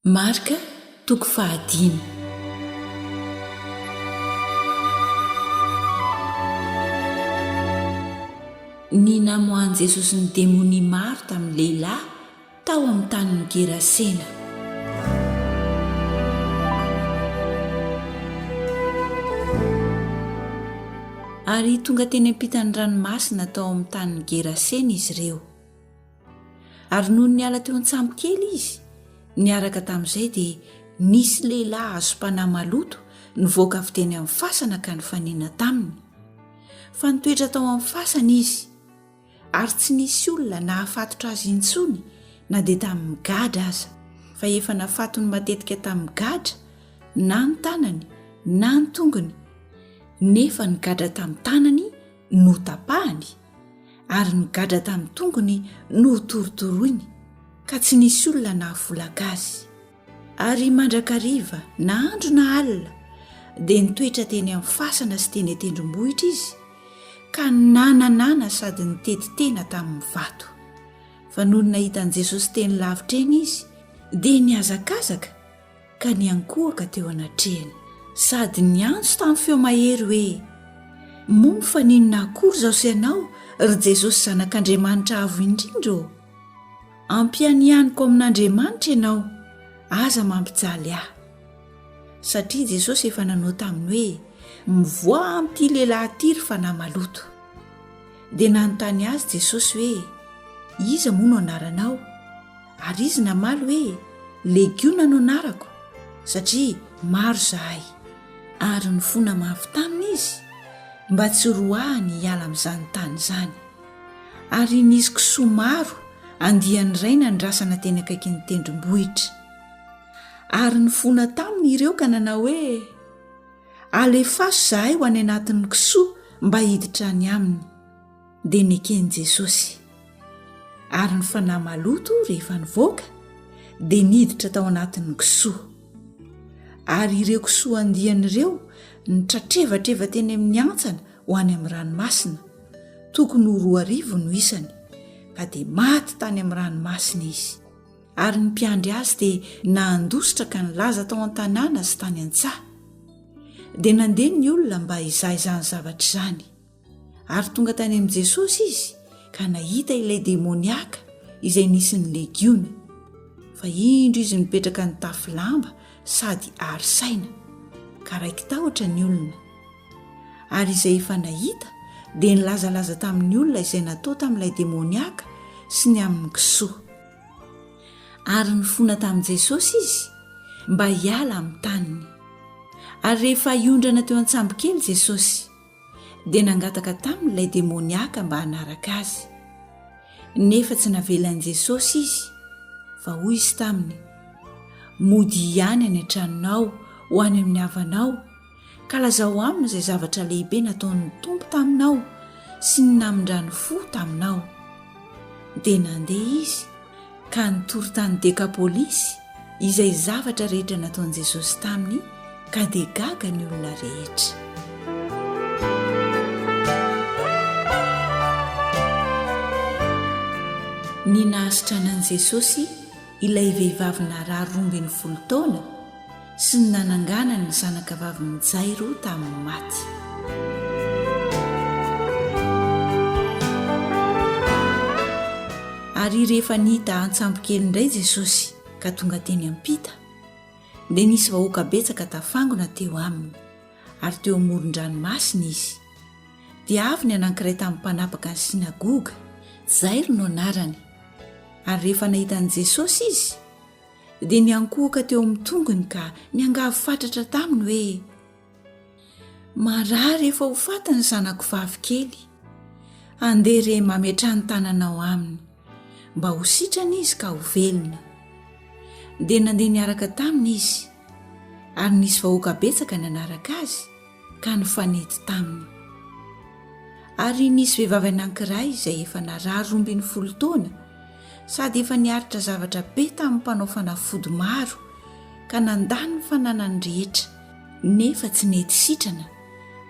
Marka toko 15. Ny namohan'i Jesosy ny demony maro tamin'ny lehilahy tao amin'ny tanin'ny Gerasena. Ary tonga teny am-pitan'ny ranomasina tao amin'ny tanin'ny Gerasena izy ireo. Ary nony niala teo an-tsambokely izy, niaraka tamin'izay dia nisy lehilahy azom-panahy maloto nivoaka avy teny amin'ny fasana ka nifanena taminy. Fa nitoetra tao amin'ny fasana izy, ary tsy nisy olona nahafatotra azy intsony na dia tamin'ny gadra aza, fa efa nafatony matetika tamin'ny gadra na ny tanany na ny tongony, nefa ny gadra tamin'ny tanany no tapahany ary ny gadra tamin'ny tongony no torotoroiny, ka tsy nisy olona nahavolaka azy. Ary mandrakariva na andro na alina dia nitoetra teny amin'ny fasana sy teny an-tendrombohitra izy, ka nananana sady niteti-tena tamin'ny vato. Fa noho nahitan'i Jesosy teny lavitra eny izy dia niazakazaka ka niankohaka teo anatrehany, sady niantso tamin'ny feo mahery hoe: "Mombo fa ninona akory izao sy ianao ry Jesosy Zanak'Andriamanitra Avo Indrindra? Am-pitan'ny amin'Andriamanitra ianao, aza mampijaly ahy." Satria Jesosy efa nanao taminy hoe mivoa amin'ity lehilahy ity ry fanahy maloto. Dia nanontany azy Jesosy hoe: "Iza moa no anaranao?" Ary izy namaly hoe: "Legiona no anarako, satria maro zahay." Ary nifona mafy taminy izy mba tsy roahany hiala amin'izany tany izany. Ary nisy kisoa maro andiany raina nyrasana teny akaikin'ny tendrombohitra. Ary nifona taminy ireo ka nanao hoe: "Alefaso zahay ho any anatin'ny kisoa mba hiditra any aminy." Dia nekeny Jesosy. Ary ny fanahy maloto rehefa nivoaka dia niditra tao anatin'ny kisoa. Ary ireo kisoa andian'ireo nitratrevatreva teny amin'ny antsana ho any amin'ny ranomasina, tokony ho 2,000 no isany, ka dia maty tany amin'ny ranomasina izy. Ary ny mpiandry azy dia nandositra ka nilaza tao an-tanàna sy tany an-tsaha. Dia nandeha ny olona mba hizaha izany zavatra izany. Ary tonga tany amin'i Jesosy izy ka nahita ilay demoniaka izay nisy ny legiona, fa indro izy mipetraka ny tafy lamba sady ary saina, ka raiky tahotra ny olona. Ary izay efa nahita dia nilazalaza tamin'ny olona izay natao tamin'ilay demoniaka sy ny amin'ny kisoa. Ary nifona tamin'i Jesosy izy mba hiala amin'ny tanin'ny. Ary rehefa iondrana teo an-tsambokely Jesosy dia nangataka tamin'ilay demoniaka mba hanaraka azy. Nefa tsy navelan'i Jesosy izy, fa hoy izy taminy: "Mody ihany any an-tranonao ho any amin'ny havanao, ka lazao aminy izay zavatra lehibe nataon'ny Tompo taminao sy ny namin-drano fo taminao." Dia nandeha izy ka nitory tany dekapolisy izay zavatra rehetra nataon'i Jesosy taminy, ka dia gaga ny olona rehetra. Ny nahasitranan'i Jesosy ilay vehivavy narary 12 taona sy ny nanangana ny zanak'avavy Jairo tamin'ny maty. Ary rehefa nihita an-tsambokely indray Jesosy ka tonga teny am-pita, dia nisy vahoaka betsaka tafangona teo aminy, ary teo amoron-dranomasina izy. Dia avy ny anankiray tamin'ny mpanapaka ny sinagoga, Jairo no anarany. Ary rehefa nahitan'i Jesosy izy dia niankohaka teo amin'ny tongony ka niangavy fatratra taminy hoe: "Marary efa ho faty ny zanako vavikely, andeha re mametra ny tananao aminy mba ho sitrana izy ka ho velona." Dia nandeha niaraka taminy izy, ary nisy vahoaka betsaka nanaraka azy ka nifanety taminy. Ary nisy vehivavy anankiray izay efa narary 12 taona sady efa niaritra zavatra be tamin'ny mpanao fanafody maro, ka nandany ny fananany rehetra, nefa tsy nety sitrana,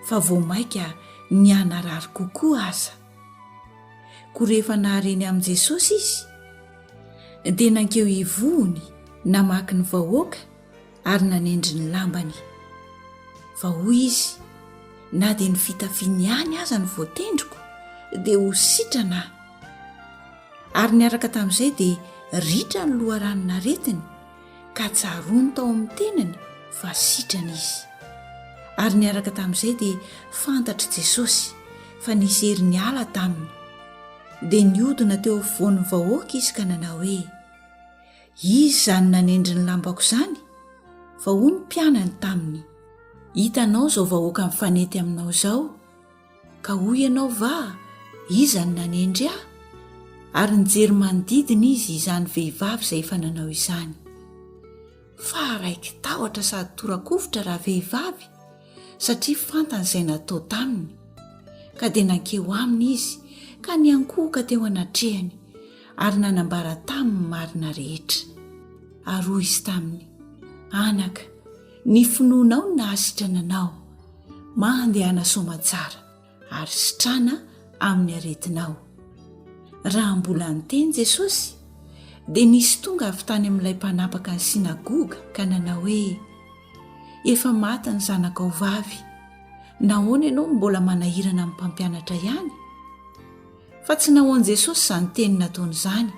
fa voamaika nianarary kokoa aza. Ko rehefa nahareny amin'i Jesosy izy dia nankeo hivohony namaky ny vahoaka ary nanendry ny lambany. Fa hoy izy, na dia ny fitafiany ihany aza ny voatendriko dia ho sitrana. Ary niaraka tamin'izay dia ritra ny loharanon'aretiny ka tsaroany tao amin'ny tenany fa sitrana izy. Ary niaraka tamin'izay dia fantatra Jesosy fa nisy hery niala taminy. Dia niodina teo afovoan'ny vahoaka izy ka nanao hoe, izy izany nanendry ny lambako izany, fa hoy ny mpianany taminy, hitanao izao vahoaka mifanety aminao izao, ka hoy ianao va iza ny nanendry ahy? Ary nijery manodidina izy izany vehivavy izay efa nanao izany. Fa raiky tahotra sady torakovitra raha vehivavy, satria fantany izay natao taminy. Ka dia nankeo aminy izy ka niankohoka teo anatrehany ary nanambara taminy marina rehetra. Ary hoy izy taminy, anaka, ny finoanao no nahasitrana anao, mandehana soamantsara ary sitrana amin'ny aretinao. Raha mbola niteny Jesosy dia nisy tonga avy tany amin'ilay mpanapaka ny sinagoga ka nanao hoe, efa maty ny zanakao vavy, nahoana ianao mbola manahirana amin'ny mpampianatra ihany? Fa tsy nahoan'i Jesosy izany teny nataony izany,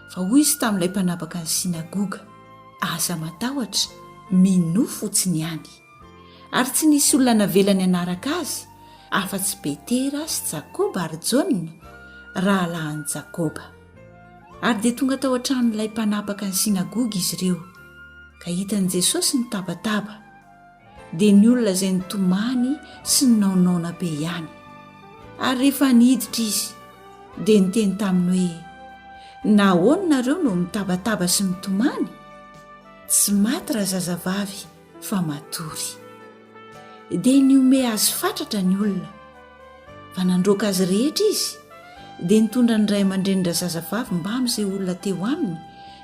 fa hoy izy tamin'ilay mpanapaka ny sinagoga, aza matahotra, mino fotsiny ihany. Ary tsy nisy olona navelany anaraka azy afa-tsy Petera sy Jakoba ary Jaona, rahalahin'i Jakoba. Ary dia tonga tao an-tranon'ilay mpanapaka ny sinagoga izy ireo, ka hitan'i Jesosy nitabataba, dia ny olona izay nitomany sy ninaonaona be ihany. Ary rehefa niditra izy dia niteny taminy hoe, nahoana nareo no mitabataba sy mitomany? Tsy maty raha zazavavy fa matory. Dia niome azy fatratra ny olona, fa nandroaka azy rehetra izy, dia nitondra ny ray aman-drenindra zazavavy mba amin'izay olona teo aminy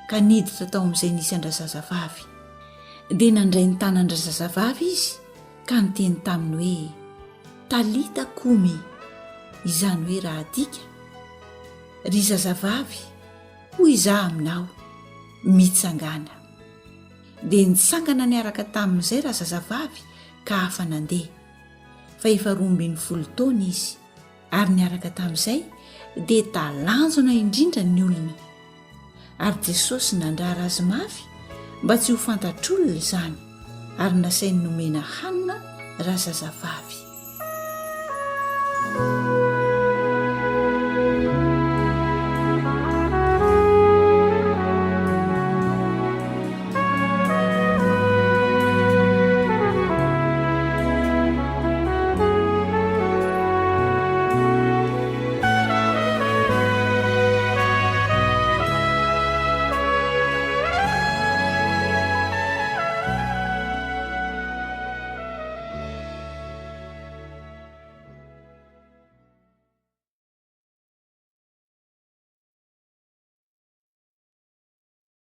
ka niditra tao amin'izay nisy andra zazavavy. Dia nandray ny tanandra zazavavy izy ka niteny taminy hoe, talita kumi, izany hoe raha adika, ry zazavavy, hoy izaho aminao, mitsangana. Dia nitsangana niaraka tamin'izay raha zazavavy ka afa nandeha, fa efa 12 taona izy. Ary niaraka tamin'izay dia talanjona indrindra ny olona. Ary Jesosy nandrara azy mafy mba tsy ho fantatr'olona izany, ary nasainy nomena hanina raha zazavavy.